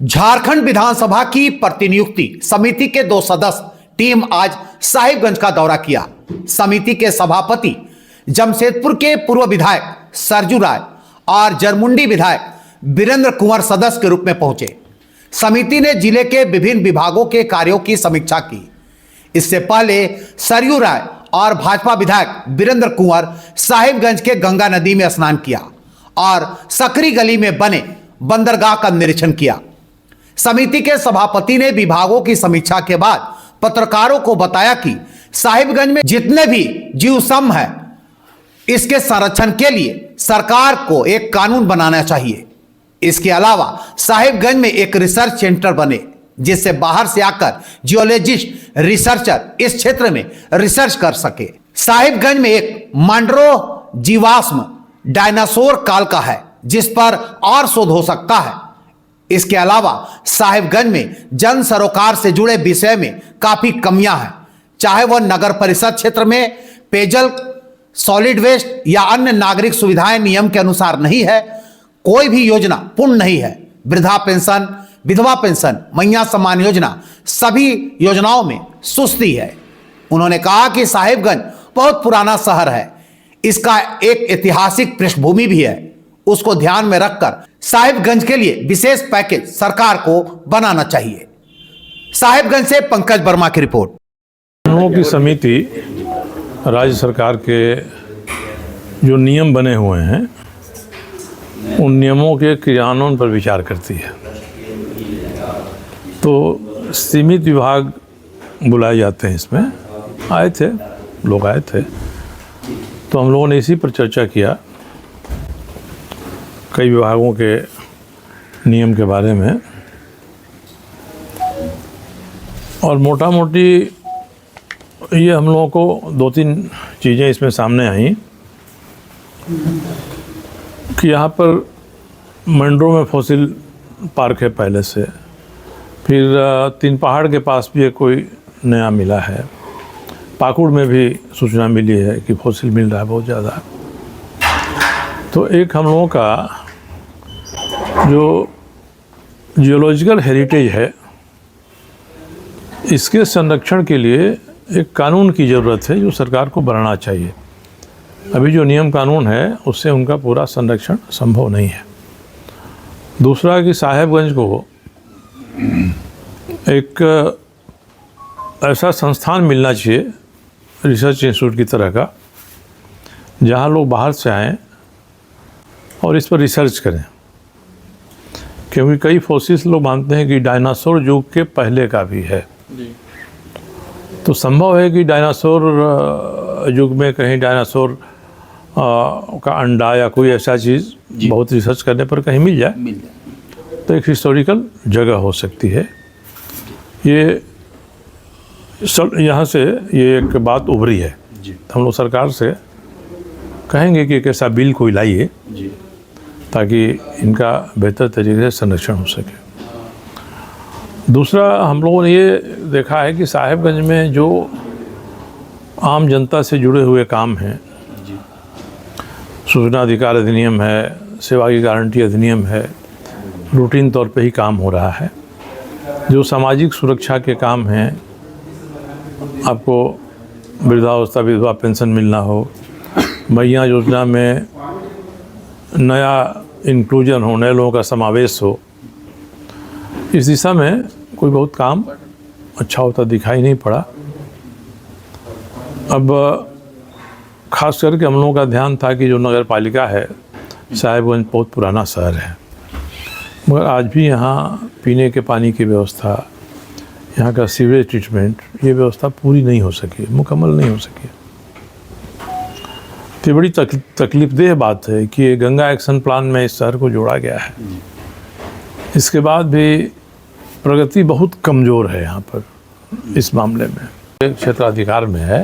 झारखंड विधानसभा की प्रतिनियुक्ति समिति के 2 सदस्य टीम आज साहिबगंज का दौरा किया। समिति के सभापति जमशेदपुर के पूर्व विधायक सरजू राय और जरमुंडी विधायक वीरेंद्र कुंवर सदस्य के रूप में पहुंचे। समिति ने जिले के विभिन्न विभागों के कार्यों की समीक्षा की। इससे पहले सरजू राय और भाजपा विधायक वीरेंद्र कुंवर साहिबगंज के गंगा नदी में स्नान किया और सकरी गली में बने बंदरगाह का निरीक्षण किया। समिति के सभापति ने विभागों की समीक्षा के बाद पत्रकारों को बताया कि साहिबगंज में जितने भी जीवसम है इसके संरक्षण के लिए सरकार को एक कानून बनाना चाहिए। इसके अलावा साहिबगंज में एक रिसर्च सेंटर बने जिससे बाहर से आकर जियोलॉजिस्ट रिसर्चर इस क्षेत्र में रिसर्च कर सके। साहिबगंज में एक मांड्रो जीवाश्म डायनासोर काल का है जिस पर और शोध हो सकता है। इसके अलावा साहिबगंज में जन सरोकार से जुड़े विषय में काफी कमियां हैं, चाहे वह नगर परिषद क्षेत्र में पेयजल, सॉलिड वेस्ट या अन्य नागरिक सुविधाएं नियम के अनुसार नहीं है। कोई भी योजना पूर्ण नहीं है। वृद्धा पेंशन, विधवा पेंशन, मैया सम्मान योजना, सभी योजनाओं में सुस्ती है। उन्होंने कहा कि साहिबगंज बहुत पुराना शहर है, इसका एक ऐतिहासिक पृष्ठभूमि भी है। उसको ध्यान में रखकर साहिबगंज के लिए विशेष पैकेज सरकार को बनाना चाहिए। साहिबगंज से पंकज वर्मा की रिपोर्ट। कानूनों की समिति राज्य सरकार के जो नियम बने हुए हैं उन नियमों के क्रियान्वयन पर विचार करती है। तो सीमित विभाग बुलाए जाते हैं, इसमें आए थे लोग, आए थे। तो हम लोगों ने इसी पर चर्चा किया, कई विभागों के नियम के बारे में, और मोटा मोटी ये हम लोगों को 2-3 चीज़ें इसमें सामने आई कि यहाँ पर मंडरो में फॉसिल पार्क है पहले से, फिर 3 पहाड़ के पास भी कोई नया मिला है, पाकुड़ में भी सूचना मिली है कि फॉसिल मिल रहा है बहुत ज़्यादा। तो एक हम लोगों का जो जियोलॉजिकल हेरिटेज है इसके संरक्षण के लिए एक कानून की ज़रूरत है जो सरकार को बनाना चाहिए। अभी जो नियम कानून है उससे उनका पूरा संरक्षण संभव नहीं है। दूसरा कि साहिबगंज को एक ऐसा संस्थान मिलना चाहिए रिसर्च इंस्टीट्यूट की तरह का, जहाँ लोग बाहर से आएँ और इस पर रिसर्च करें, क्योंकि कई फोसिल्स लोग मानते हैं कि डायनासोर युग के पहले का भी है। तो संभव है कि डायनासोर युग में कहीं डायनासोर का अंडा या कोई ऐसा चीज़ बहुत रिसर्च करने पर कहीं मिल जाए, तो एक हिस्टोरिकल जगह हो सकती है। ये यहाँ से ये एक बात उभरी है। हम लोग सरकार से कहेंगे कि एक ऐसा बिल कोई लाइए ताकि इनका बेहतर तरीके से संरक्षण हो सके। दूसरा, हम लोगों ने ये देखा है कि साहिबगंज में जो आम जनता से जुड़े हुए काम हैं, सूचना अधिकार अधिनियम है, सेवा की गारंटी अधिनियम है, रूटीन तौर पे ही काम हो रहा है। जो सामाजिक सुरक्षा के काम हैं, आपको वृद्धावस्था विधवा पेंशन मिलना हो, मैया योजना में नया इंक्लूजन हो, नए लोगों का समावेश हो, इस दिशा में कोई बहुत काम अच्छा होता दिखाई नहीं पड़ा। अब खास करके हम लोगों का ध्यान था कि जो नगर पालिका है, साहिबगंज बहुत पुराना शहर है, मगर आज भी यहाँ पीने के पानी की व्यवस्था, यहाँ का सीवरेज ट्रीटमेंट, ये व्यवस्था पूरी नहीं हो सकी, मुकम्मल नहीं हो सकी। तो बड़ी तकलीफदेह बात है कि ये गंगा एक्शन प्लान में इस शहर को जोड़ा गया है। इसके बाद भी प्रगति बहुत कमज़ोर है यहाँ पर इस मामले में। एक क्षेत्राधिकार में है,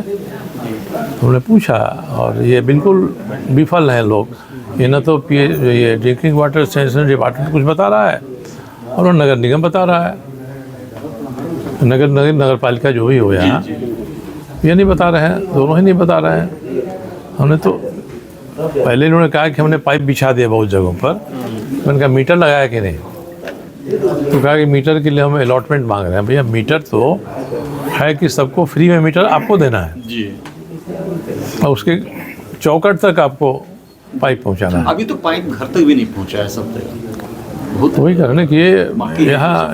हमने पूछा और ये बिल्कुल विफल हैं लोग। ये न तो ये ड्रिंकिंग वाटर सैनिटेशन डिपार्टमेंट कुछ बता रहा है और नगर निगम बता रहा है। नगर पालिका जो भी हो यहाँ ये नहीं बता रहे हैं, दोनों ही नहीं बता रहे हैं। हमने तो पहले इन्होंने कहा कि हमने पाइप बिछा दिया बहुत जगहों पर, मैंने कहा मीटर लगाया कि नहीं, तो कहा कि मीटर के लिए हम अलॉटमेंट मांग रहे हैं। भैया मीटर तो है कि सबको फ्री में मीटर आपको देना है जी। और उसके चौकट तक आपको पाइप पहुंचाना है। अभी तो पाइप घर तक भी नहीं पहुंचा है सब जगह। बहुत वही कह रहे हैं कि ये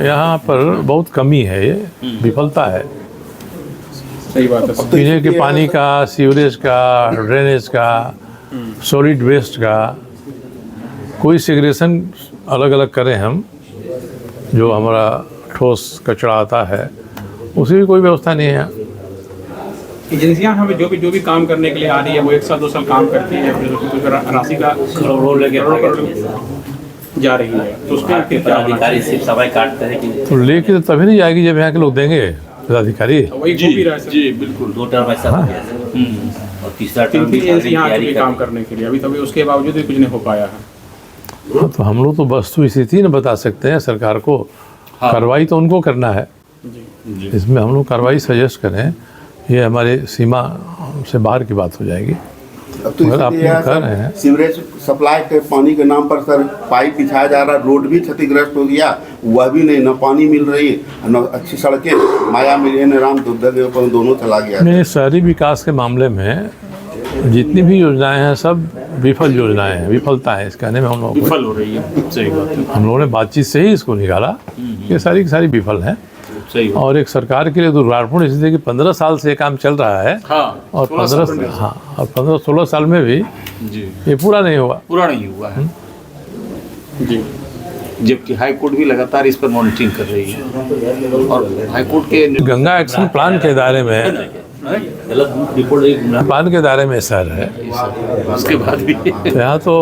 यहाँ पर बहुत कमी है, ये विफलता है सही बात है। पीने के पानी का, सीवरेज का, ड्रेनेज का, सॉलिड वेस्ट का। कोई सेग्रेगेशन अलग अलग करें हम, जो हमारा ठोस कचरा आता है उसकी भी कोई व्यवस्था नहीं है। एजेंसियां हमें जो भी काम करने के लिए आ रही है वो 1 साल 2 साल काम करती है, फिर उसकी राशि का करोड़ों लेके जा रही है, तो उसमें फिर क्या होना अधिकारी सिर्फ सफाई काटते हैं कि तो लेके तो तभी नहीं जाएगी जब यहाँ के लोग देंगे पदाधिकारी। वही हो भी रहा है सर। जी बिल्कुल। 2 टर्म ऐसा हो गया सर। और तीसरा टर्म 3 भी एजेंसी यहाँ तैयारी की कर काम करने के लिए अभी तभी उसके बावजूद भी कुछ नहीं हो पाया है। हाँ, तो हम लोग तो वस्तु स्थिति न बता सकते हैं सरकार को, कार्रवाई तो उनको करना है। जी इसमें हम लोग कार्रवाई सजेस्ट करें, ये हमारे सीमा से बाहर की बात हो जाएगी। अब तो मगर आप इसलिए लोग कर रहे हैं। सीवरेज सप्लाई के पानी के नाम पर सर पाइप बिछाया जा रहा, रोड भी क्षतिग्रस्त हो गया, वह भी नहीं, न पानी मिल रही न अच्छी सड़कें, माया मिली न राम दुर्गा के ऊपर दोनों चला गया। नहीं, शहरी विकास के मामले में जितनी भी योजनाएं हैं सब विफल योजनाएं हैं, विफलता है इस कहने में हम लोग विफल हो रही है। सही बात है। हम लोगों ने बातचीत से ही इसको निकाला, ये सारी की सारी विफल हैं। सही बात। और एक सरकार के लिए दुर्भाग्यपूर्ण स्थिति है कि 15 साल से ये काम चल रहा है हाँ, और 15-16 साल में भी जी ये पूरा नहीं हुआ। पूरा नहीं हुआ है। जी जबकि हाई कोर्ट भी लगातार इस पर मॉनिटरिंग कर रही है और हाई कोर्ट के गंगा एक्शन प्लान के दायरे में, गलत रिपोर्ट प्लान के दायरे में शहर है, उसके बाद भी तो यहाँ तो